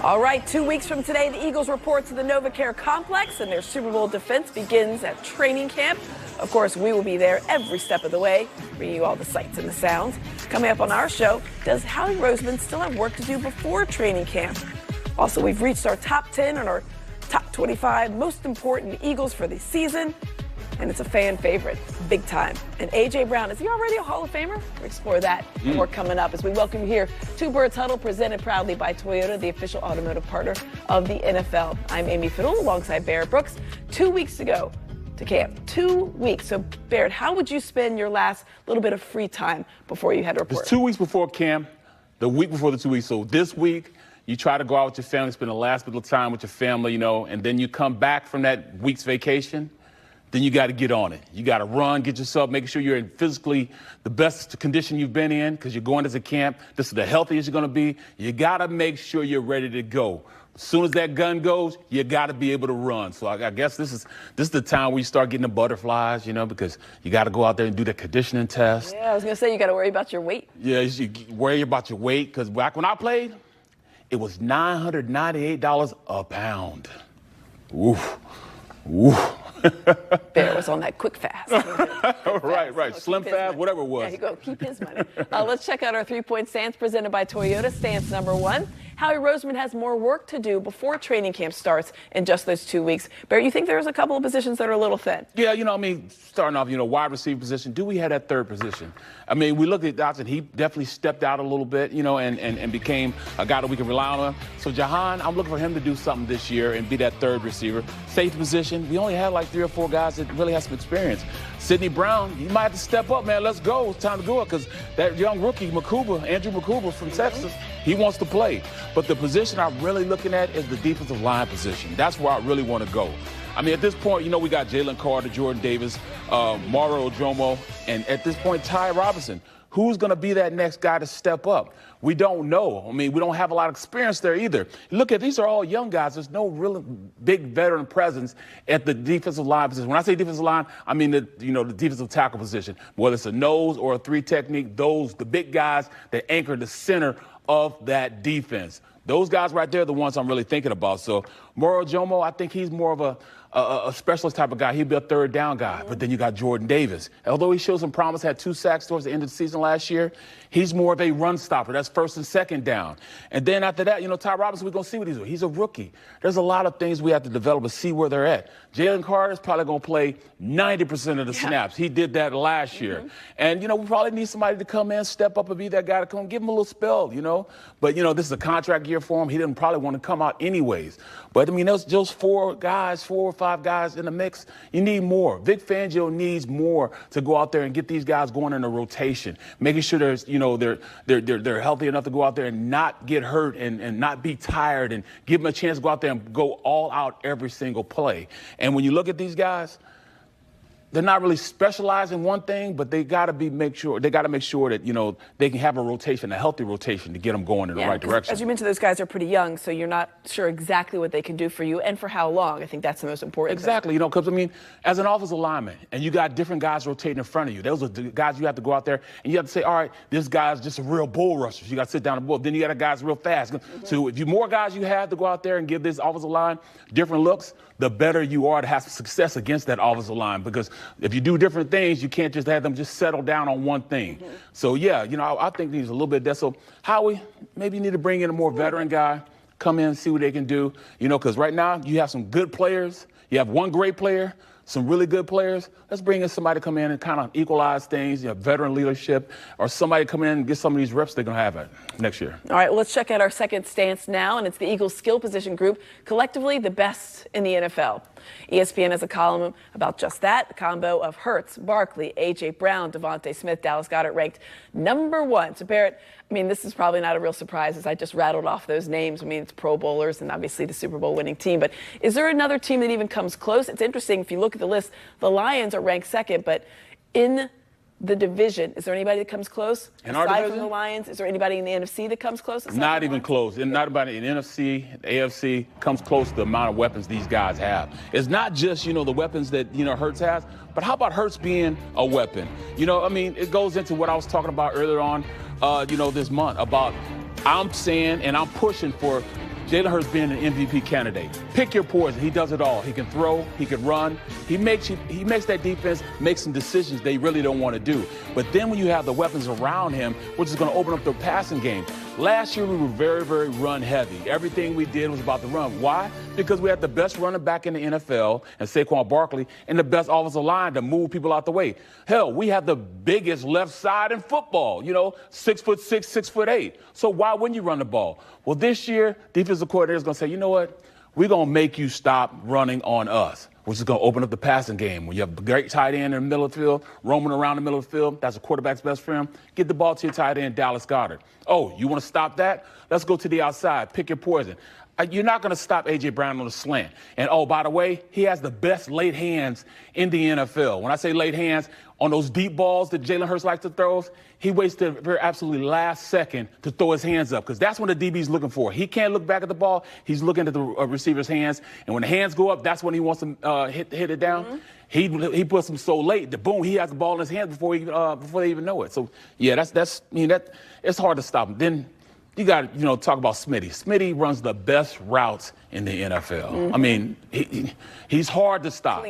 All right, 2 weeks from today, the Eagles report to the NovaCare complex, and their Super Bowl defense begins at training camp. Of course, we will be there every step of the way, bringing you all the sights and the sounds. Coming up on our show, does Howie Roseman still have work to do before training camp? Also, we've reached our top 10 and our top 25 most important Eagles for the season, and it's a fan favorite, big time. And A.J. Brown, is he already a Hall of Famer? We'll explore that and more coming up as we welcome you here to Birds Huddle, presented proudly by Toyota, the official automotive partner of the NFL. I'm Amy Fadool alongside Barrett Brooks. 2 weeks to go to camp. 2 weeks. So, Barrett, how would you spend your last little bit of free time before you had to report? It's 2 weeks before camp, the week before the 2 weeks. So this week, you try to go out with your family, spend the last little time with your family, and then you come back from that week's vacation. Then you got to get on it. You got to run, get yourself, making sure you're in physically the best condition you've been in because you're going to camp. This is the healthiest you're going to be. You got to make sure you're ready to go. As soon as that gun goes, you got to be able to run. So I guess this is the time where you start getting the butterflies, because you got to go out there and do the conditioning test. Yeah, I was going to say you got to worry about your weight. Yeah, you worry about your weight because back when I played, it was $998 a pound. Oof. Oof. Bear was on that quick fast. Right. Slim fast, whatever it was. Yeah, you go keep his money. Let's check out our three-point stance presented by Toyota. Stance number one. Howie Roseman has more work to do before training camp starts in just those 2 weeks. Barry, you think there's a couple of positions that are a little thin? Yeah, starting off, wide receiver position. Do we have that third position? We look at Dodson. He definitely stepped out a little bit, and became a guy that we can rely on. So Jahan, I'm looking for him to do something this year and be that third receiver. Safety position, we only have like 3 or 4 guys that really have some experience. Sidney Brown, you might have to step up, man. Let's go. It's time to go because that young rookie, Andrew Makuba from Texas, he wants to play. But the position I'm really looking at is the defensive line position. That's where I really want to go. At this point, we got Jalen Carter, Jordan Davis, Mario Jomo, and at this point, Ty Robinson. Who's going to be that next guy to step up? We don't know. We don't have a lot of experience there either. Look these are all young guys. There's no real big veteran presence at the defensive line position. When I say defensive line, I mean the defensive tackle position. Whether it's a nose or a 3 technique, the big guys that anchor the center of that defense. Those guys right there are the ones I'm really thinking about. So Mario Jomo, I think he's more of a specialist type of guy. He'd be a third down guy. But then you got Jordan Davis. Although he showed some promise, had 2 sacks towards the end of the season last year, he's more of a run stopper. That's first and second down. And then after that, Ty Robinson, we're going to see what he's doing. He's a rookie. There's a lot of things we have to develop and see where they're at. Jalen Carter is probably going to play 90% of the snaps. He did that last year. And, we probably need somebody to come in, step up and be that guy to come give him a little spell, But, this is a contract year for him. He didn't probably want to come out anyways. But, those 4 or 5 guys in the mix, you need more. Vic Fangio needs more to go out there and get these guys going in a rotation, making sure there's, they're healthy enough to go out there and not get hurt and not be tired and give them a chance to go out there and go all out every single play. And when you look at these guys, they're not really specialized in one thing, but they got to make sure that, they can have a rotation, a healthy rotation to get them going in the right direction. As you mentioned, those guys are pretty young, so you're not sure exactly what they can do for you and for how long. I think that's the most important thing. Exactly, because, as an offensive lineman, and you got different guys rotating in front of you, those are the guys you have to go out there and you have to say, all right, this guy's just a real bull rusher. You got to sit down and bull. Then you got a guys real fast. So if more guys you have to go out there and give this offensive line different looks, the better you are to have success against that offensive line. Because if you do different things, you can't just have them just settle down on one thing. So, I think he's a little bit that. So, Howie, maybe you need to bring in a more veteran guy, come in and see what they can do. Because right now you have some good players. You have one great player, some really good players. Let's bring in somebody to come in and kind of equalize things, veteran leadership, or somebody come in and get some of these reps they're going to have next year. All right, let's check out our second stance now, and it's the Eagles skill position group, collectively the best in the NFL. ESPN has a column about just that, the combo of Hurts, Barkley, A.J. Brown, Devontae Smith, Dallas Goedert ranked number 1. So, Barrett, this is probably not a real surprise as I just rattled off those names. It's Pro Bowlers and obviously the Super Bowl winning team. But is there another team that even comes close? It's interesting, if you look at the list, the Lions are ranked second, but in the division, is there anybody that comes close? Aside from the Lions, is there anybody in the NFC that comes close? Not even close. And not anybody in the NFC, the AFC comes close to the amount of weapons these guys have. It's not just, the weapons that, Hurts has, but how about Hurts being a weapon? It goes into what I was talking about earlier on, this month about I'm saying and I'm pushing for Jaylen Hurst being an MVP candidate. Pick your poison. He does it all. He can throw. He can run. He makes that defense make some decisions they really don't want to do. But then when you have the weapons around him, which is going to open up the passing game. Last year, we were very, very run heavy. Everything we did was about the run. Why? Because we had the best running back in the NFL, and Saquon Barkley, and the best offensive line to move people out the way. Hell, we have the biggest left side in football, 6'6", 6'8". So why wouldn't you run the ball? Well, this year, defensive coordinator is going to say, you know what? We're going to make you stop running on us, which is going to open up the passing game. When you have a great tight end in the middle of the field, roaming around the middle of the field, that's a quarterback's best friend. Get the ball to your tight end, Dallas Goedert. Oh, you want to stop that? Let's go to the outside. Pick your poison. You're not going to stop A.J. Brown on the slant. And, oh, by the way, he has the best late hands in the NFL. When I say late hands, on those deep balls that Jaylen Hurst likes to throw, he waits the very absolutely last second to throw his hands up because that's what the DB's looking for. He can't look back at the ball. He's looking at the receiver's hands. And when the hands go up, that's when he wants to hit it down. Mm-hmm. He puts them so late that, boom, he has the ball in his hands before they even know it. So, yeah, it's hard to stop him. Then you got to, talk about Smitty. Smitty runs the best routes in the NFL. Mm-hmm. I mean, he's hard to stop.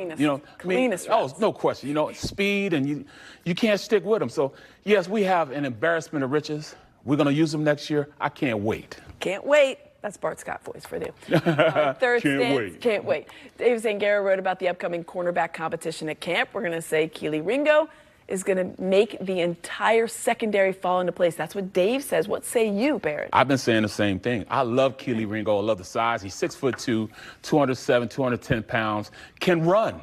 Cleanest routes. Oh, no question. Speed, and you can't stick with him. So, yes, we have an embarrassment of riches. We're going to use them next year. I can't wait. Can't wait. That's Bart Scott voice for you. Third stance, can't wait. Dave Zangaro wrote about the upcoming cornerback competition at camp. We're going to say Keely Ringo is going to make the entire secondary fall into place. That's what Dave says. What say you, Barrett? I've been saying the same thing. I love Keely Ringo. I love the size. He's 6'2", 207, 210 pounds, can run.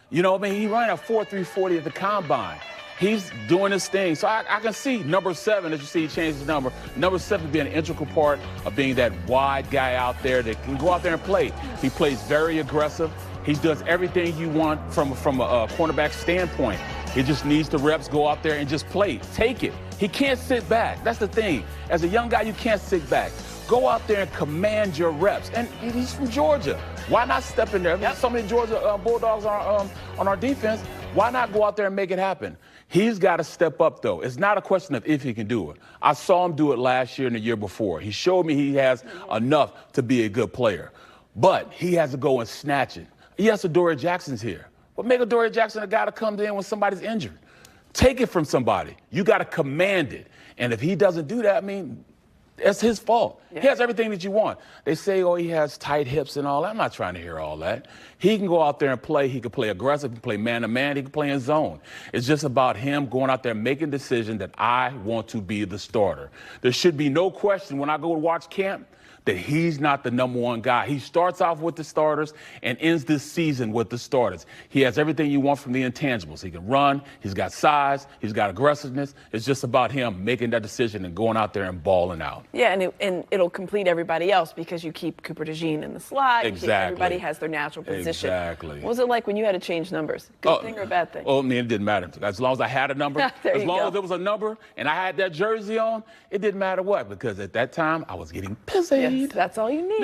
He ran a 4.3 40 at the combine. He's doing his thing. So I can see number 7, as you see he changed his number. Number 7 being an integral part of being that wide guy out there that can go out there and play. He plays very aggressive. He does everything you want from a cornerback standpoint. He just needs the reps, go out there and just play. Take it. He can't sit back. That's the thing. As a young guy, you can't sit back. Go out there and command your reps. And he's from Georgia. Why not step in there? Yep. So many Georgia Bulldogs on our defense. Why not go out there and make it happen? He's got to step up, though. It's not a question of if he can do it. I saw him do it last year and the year before. He showed me he has enough to be a good player. But he has to go and snatch it. Yes, Adoree Jackson's here. But make Adoree Jackson a guy to come in when somebody's injured. Take it from somebody. You got to command it. And if he doesn't do that, that's his fault. Yeah. He has everything that you want. They say, he has tight hips and all that. I'm not trying to hear all that. He can go out there and play. He can play aggressive. He can play man-to-man. He can play in zone. It's just about him going out there making a decision that I want to be the starter. There should be no question when I go to watch camp that he's not the number one guy. He starts off with the starters and ends this season with the starters. He has everything you want from the intangibles. He can run, he's got size, he's got aggressiveness. It's just about him making that decision and going out there and balling out. Yeah, and it'll complete everybody else because you keep Cooper DeJean in the slot. Exactly. Everybody has their natural position. Exactly. What was it like when you had to change numbers? Good thing or a bad thing? It didn't matter. As long as I had a number, as long as there was a number and I had that jersey on, it didn't matter what, because at that time I was getting pissy. Yes, that's all you need.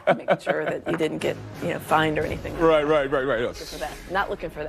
Making sure that you didn't get, fined or anything. Right. Looking for that. Not looking for that.